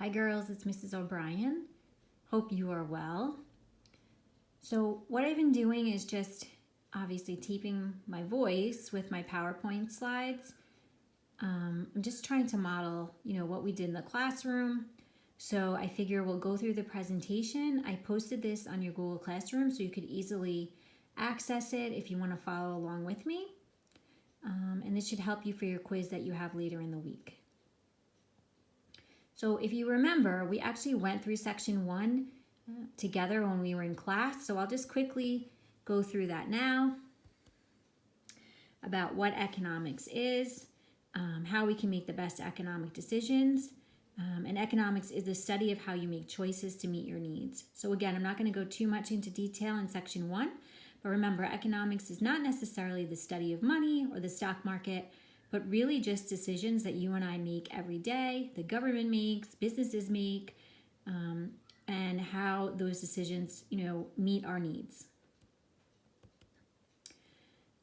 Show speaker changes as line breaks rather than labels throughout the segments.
Hi girls, it's Mrs. O'Brien. Hope you are well. So what I've been doing is just obviously taping my voice with my PowerPoint slides. I'm just trying to model, what we did in the classroom. So I figure we'll go through the presentation. I posted this on your Google Classroom so you could easily access it if you want to follow along with me. And this should help you for your quiz that you have later in the week. So if you remember, we actually went through section 1 together when we were in class. So I'll just quickly go through that now about what economics is, how we can make the best economic decisions. And economics is the study of how you make choices to meet your needs. So again, I'm not going to go too much into detail in section 1, but remember, economics is not necessarily the study of money or the stock market, but really just decisions that you and I make every day, the government makes, businesses make, and how those decisions, meet our needs.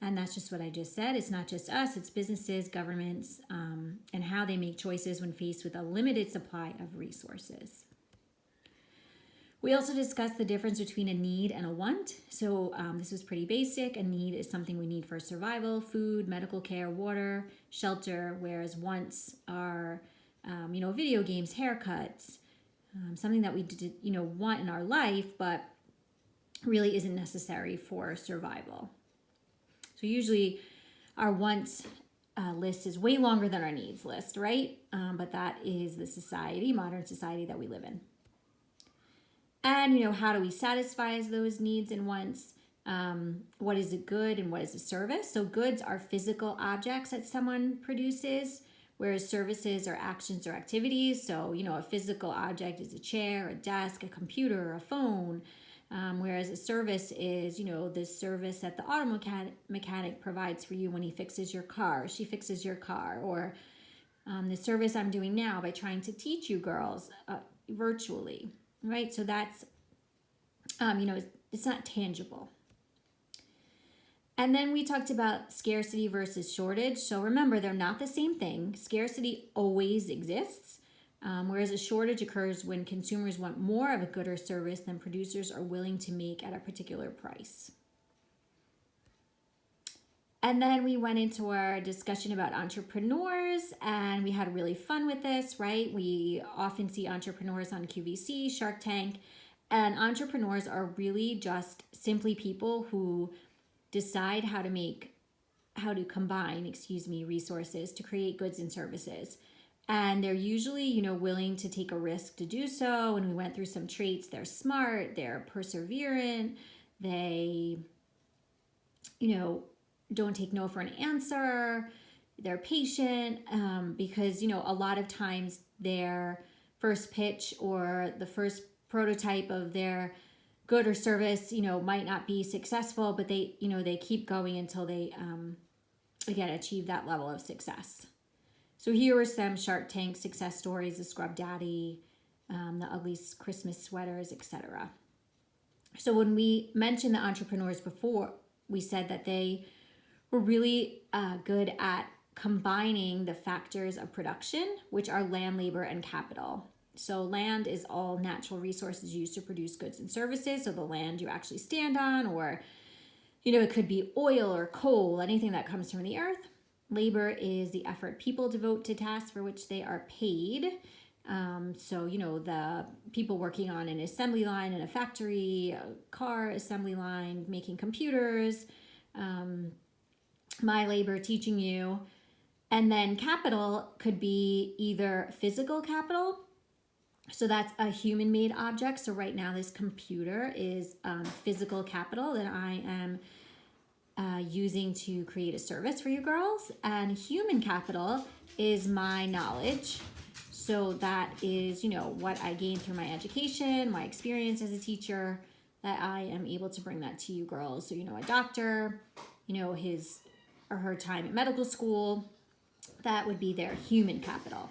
And that's just what I just said. It's not just us, it's businesses, governments, and how they make choices when faced with a limited supply of resources. We also discussed the difference between a need and a want. So this was pretty basic. A need is something we need for survival, food, medical care, water, shelter, whereas wants are, video games, haircuts, something that we want in our life, but really isn't necessary for survival. So usually our wants list is way longer than our needs list, right? But that is the modern society that we live in. And, how do we satisfy those needs and wants? What is a good and what is a service? So goods are physical objects that someone produces, whereas services are actions or activities. So, a physical object is a chair, a desk, a computer, a phone, whereas a service is, the service that the auto mechanic provides for you when he fixes your car, she fixes your car, or the service I'm doing now by trying to teach you girls virtually. Right? So that's, it's not tangible. And then we talked about scarcity versus shortage. So remember, they're not the same thing. Scarcity always exists, whereas a shortage occurs when consumers want more of a good or service than producers are willing to make at a particular price. And then we went into our discussion about entrepreneurs, and we had really fun with this, right? We often see entrepreneurs on QVC, Shark Tank, and entrepreneurs are really just simply people who decide how to combine resources to create goods and services. And they're usually, willing to take a risk to do so. And we went through some traits. They're smart, they're perseverant, they, don't take no for an answer. They're patient because, a lot of times their first pitch or the first prototype of their good or service, might not be successful, but they keep going until they, again, achieve that level of success. So here were some Shark Tank success stories, the Scrub Daddy, the ugly Christmas sweaters, etc. So when we mentioned the entrepreneurs before, we said that they were really good at combining the factors of production, which are land, labor, and capital. So land is all natural resources used to produce goods and services. So the land you actually stand on, or, it could be oil or coal, anything that comes from the earth. Labor is the effort people devote to tasks for which they are paid. So, the people working on an assembly line in a factory, a car assembly line, making computers, my labor teaching you. And then capital could be either physical capital. So that's a human-made object. So right now this computer is physical capital that I am using to create a service for you girls. And human capital is my knowledge. So that is, what I gained through my education, my experience as a teacher, that I am able to bring that to you girls. So, a doctor, his or her time at medical school, that would be their human capital.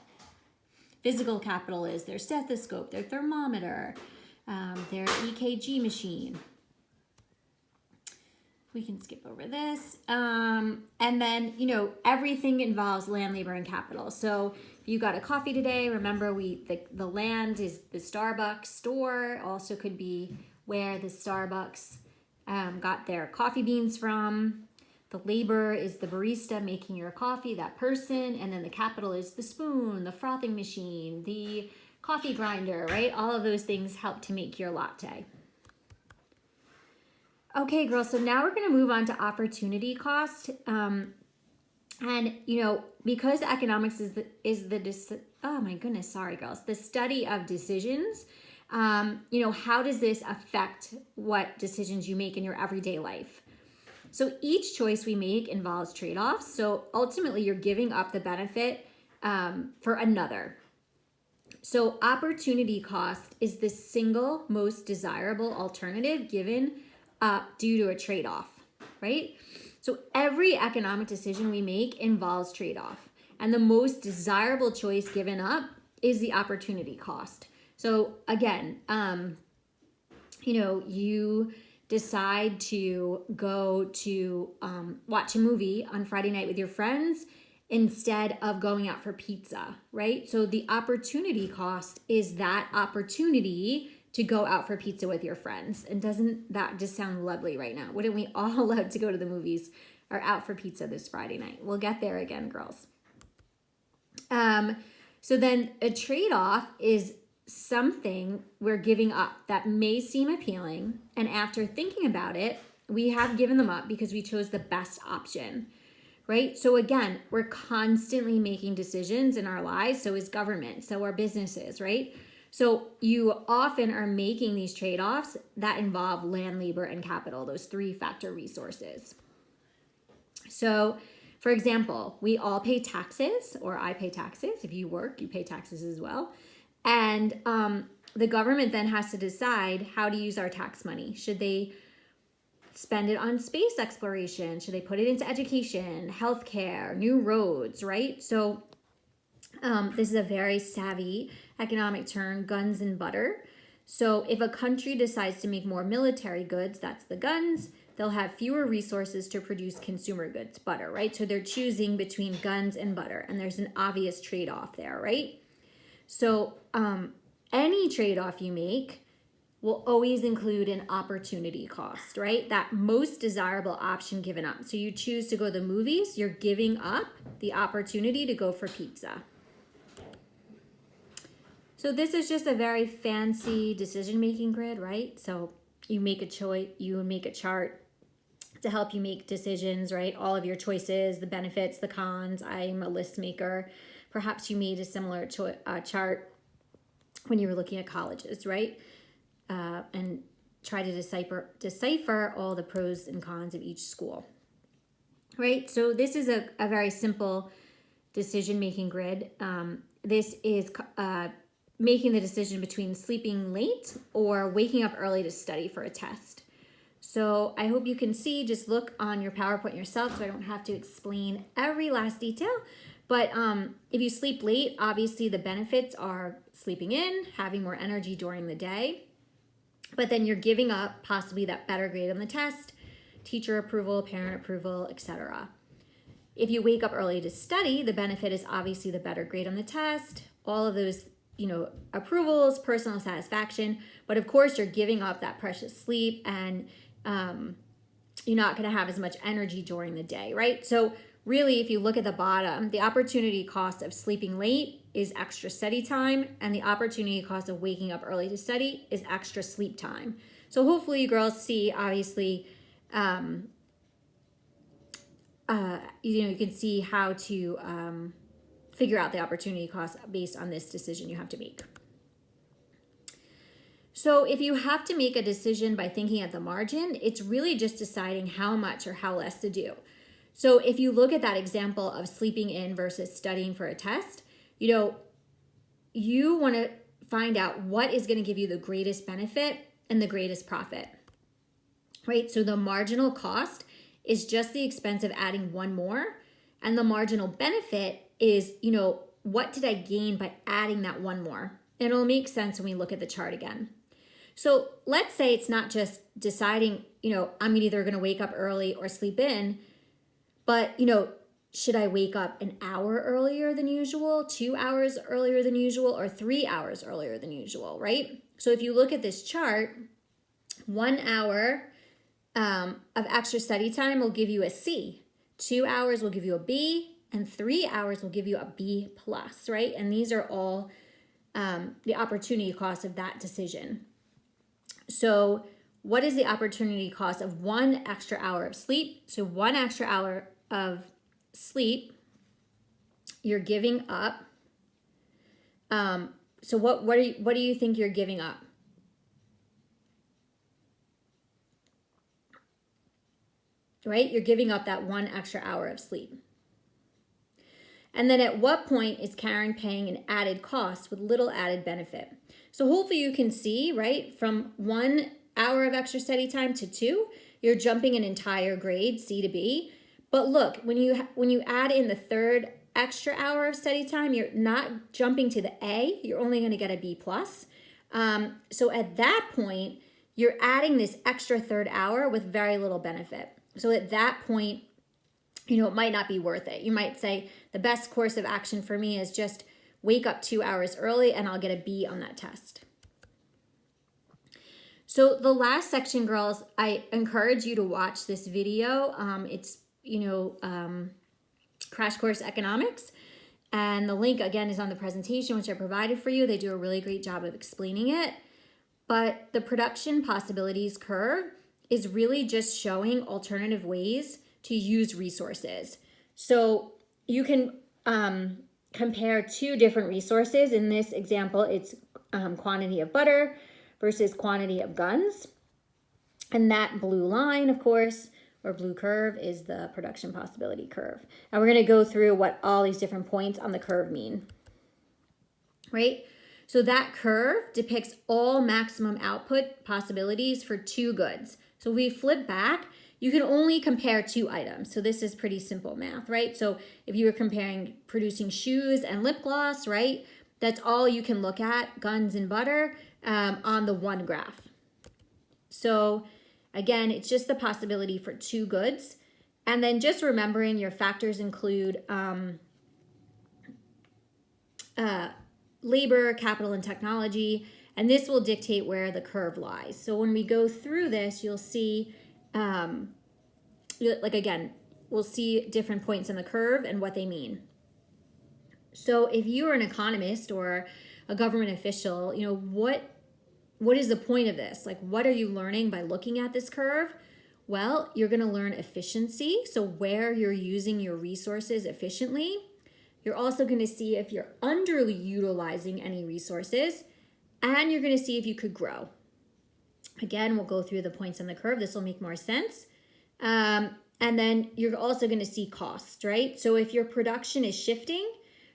Physical capital is their stethoscope, their thermometer, their EKG machine. We can skip over this. And then, everything involves land, labor, and capital. So you got a coffee today, remember the land is the Starbucks store, also could be where the Starbucks got their coffee beans from. The labor is the barista making your coffee, that person, and then the capital is the spoon, the frothing machine, the coffee grinder, right? All of those things help to make your latte. Okay, girls, so now we're going to move on to opportunity cost. And, because economics oh my goodness, sorry, girls, the study of decisions, how does this affect what decisions you make in your everyday life? So each choice we make involves trade-offs. So ultimately, you're giving up the benefit for another. So opportunity cost is the single most desirable alternative given up due to a trade-off, right? So every economic decision we make involves trade-off. And the most desirable choice given up is the opportunity cost. So again, you decide to go to watch a movie on Friday night with your friends instead of going out for pizza, right? So the opportunity cost is that opportunity to go out for pizza with your friends. And doesn't that just sound lovely right now? Wouldn't we all love to go to the movies or out for pizza this Friday night? We'll get there again, girls. So then a trade-off is something we're giving up that may seem appealing. And after thinking about it, we have given them up because we chose the best option, right? So again, we're constantly making decisions in our lives. So is government, so are businesses, right? So you often are making these trade-offs that involve land, labor, and capital, those 3-factor resources. So for example, we all pay taxes, or I pay taxes. If you work, you pay taxes as well. And the government then has to decide how to use our tax money. Should they spend it on space exploration? Should they put it into education, healthcare, new roads, right? So this is a very savvy economic term, guns and butter. So if a country decides to make more military goods, that's the guns, they'll have fewer resources to produce consumer goods, butter, right? So they're choosing between guns and butter, and there's an obvious trade-off there, right? So any trade-off you make will always include an opportunity cost, right? That most desirable option given up. So you choose to go to the movies, you're giving up the opportunity to go for pizza. So this is just a very fancy decision-making grid, right? So you make a choice, you make a chart to help you make decisions, right? All of your choices, the benefits, the cons. I'm a list maker. Perhaps you made a similar chart when you were looking at colleges, right? And try to decipher all the pros and cons of each school, right? So this is a very simple decision-making grid. This is making the decision between sleeping late or waking up early to study for a test. So I hope you can see, just look on your PowerPoint yourself so I don't have to explain every last detail. But if you sleep late, obviously the benefits are sleeping in, having more energy during the day, but then you're giving up possibly that better grade on the test, teacher approval, parent approval, etc. If you wake up early to study, the benefit is obviously the better grade on the test, all of those, approvals, personal satisfaction, but of course you're giving up that precious sleep and you're not going to have as much energy during the day, right? So really, if you look at the bottom, the opportunity cost of sleeping late is extra study time, and the opportunity cost of waking up early to study is extra sleep time. So hopefully you girls see, obviously, you can see how to figure out the opportunity cost based on this decision you have to make. So if you have to make a decision by thinking at the margin, it's really just deciding how much or how less to do. So if you look at that example of sleeping in versus studying for a test, you want to find out what is going to give you the greatest benefit and the greatest profit, right? So the marginal cost is just the expense of adding one more, and the marginal benefit is, what did I gain by adding that one more? And it'll make sense when we look at the chart again. So let's say it's not just deciding, I'm either going to wake up early or sleep in, but, should I wake up an hour earlier than usual, 2 hours earlier than usual, or 3 hours earlier than usual, right? So if you look at this chart, 1 hour of extra study time will give you a C. 2 hours will give you a B, and 3 hours will give you a B plus, right? And these are all the opportunity cost of that decision. So what is the opportunity cost of 1 extra hour of sleep? So 1 extra hour of sleep, you're giving up. So what do you think you're giving up? Right? You're giving up that 1 extra hour of sleep. And then at what point is Karen paying an added cost with little added benefit? So hopefully you can see, right, from 1 hour of extra study time to 2, you're jumping an entire grade, C to B. But look, when you add in the third extra hour of study time, you're not jumping to the A, you're only going to get a B plus. So at that point, you're adding this extra third hour with very little benefit. So at that point, it might not be worth it. You might say the best course of action for me is just wake up 2 hours early and I'll get a B on that test. So the last section, girls, I encourage you to watch this video. It's, Crash Course Economics. And the link, again, is on the presentation, which I provided for you. They do a really great job of explaining it. But the production possibilities curve is really just showing alternative ways to use resources. So you can compare 2 different resources. In this example, it's quantity of butter versus quantity of guns. And that blue line, of course, or blue curve, is the production possibility curve. And we're going to go through what all these different points on the curve mean, right? So that curve depicts all maximum output possibilities for 2 goods. So we flip back, you can only compare 2 items. So this is pretty simple math, right? So if you were comparing producing shoes and lip gloss, right? That's all you can look at, guns and butter, on the one graph. So again, it's just the possibility for 2 goods. And then just remembering your factors include labor, capital, and technology. And this will dictate where the curve lies. So when we go through this, you'll see, we'll see different points in the curve and what they mean. So if you are an economist or a government official, what is the point of this? Like, what are you learning by looking at this curve? Well, you're going to learn efficiency, so where you're using your resources efficiently. You're also going to see if you're underutilizing any resources, and you're going to see if you could grow. Again, we'll go through the points on the curve. This will make more sense. And then you're also going to see cost, right? So if your production is shifting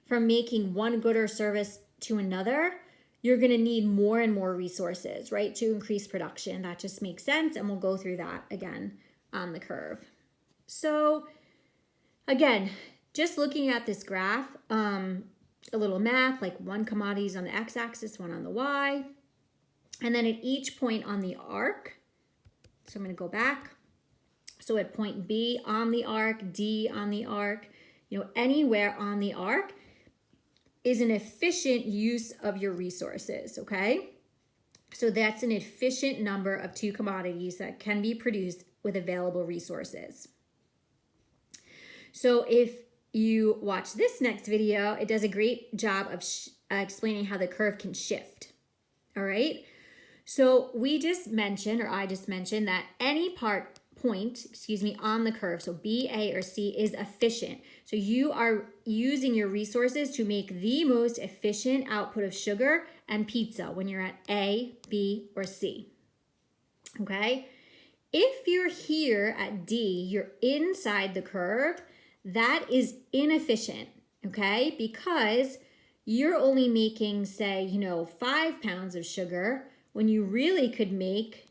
from making one good or service to another, you're going to need more and more resources, right, to increase production. That just makes sense, and we'll go through that again on the curve. So again, just looking at this graph, a little math, like one commodity is on the x-axis, one on the y, and then at each point on the arc, so I'm going to go back. So at point B on the arc, D on the arc, anywhere on the arc is an efficient use of your resources, okay? So that's an efficient number of 2 commodities that can be produced with available resources. So if you watch this next video, it does a great job of explaining how the curve can shift, all right? So I just mentioned that any point on the curve, so B, A, or C, is efficient. So you are using your resources to make the most efficient output of sugar and pizza when you're at A, B, or C, okay? If you're here at D, you're inside the curve, that is inefficient, okay? Because you're only making, say, 5 pounds of sugar when you really could make,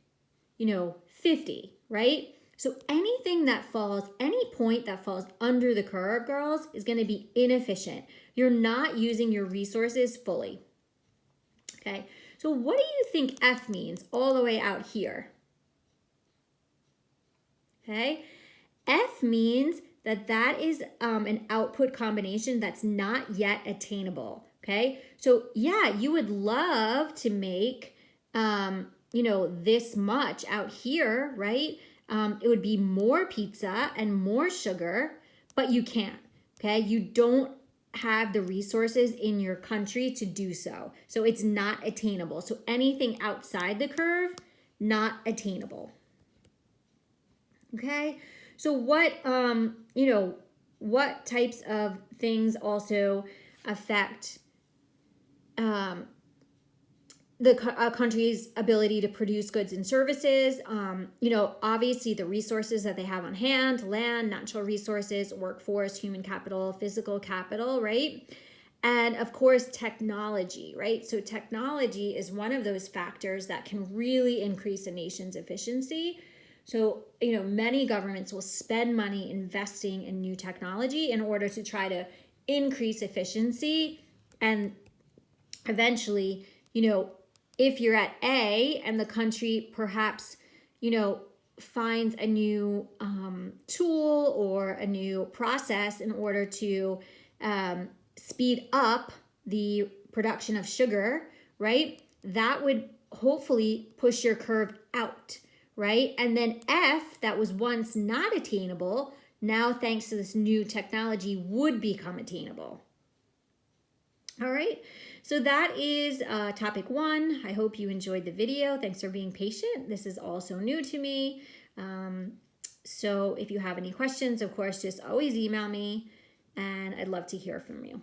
50, right? So any point that falls under the curve, girls, is going to be inefficient. You're not using your resources fully. Okay, so what do you think F means all the way out here? Okay, F means that is an output combination that's not yet attainable. Okay, so yeah, you would love to make this much out here, right? It would be more pizza and more sugar, but you can't. Okay, you don't have the resources in your country to do so. So it's not attainable. So anything outside the curve, not attainable. Okay, so what what types of things also affect a country's ability to produce goods and services? Obviously the resources that they have on hand, land, natural resources, workforce, human capital, physical capital, right? And of course, technology, right? So technology is one of those factors that can really increase a nation's efficiency. So, many governments will spend money investing in new technology in order to try to increase efficiency. And eventually, if you're at A and the country perhaps, finds a new tool or a new process in order to speed up the production of sugar, right? That would hopefully push your curve out, right? And then F, that was once not attainable, now thanks to this new technology would become attainable. All right, so that is topic 1. I hope you enjoyed the video. Thanks for being patient. This is also new to me. So if you have any questions, of course, just always email me, and I'd love to hear from you.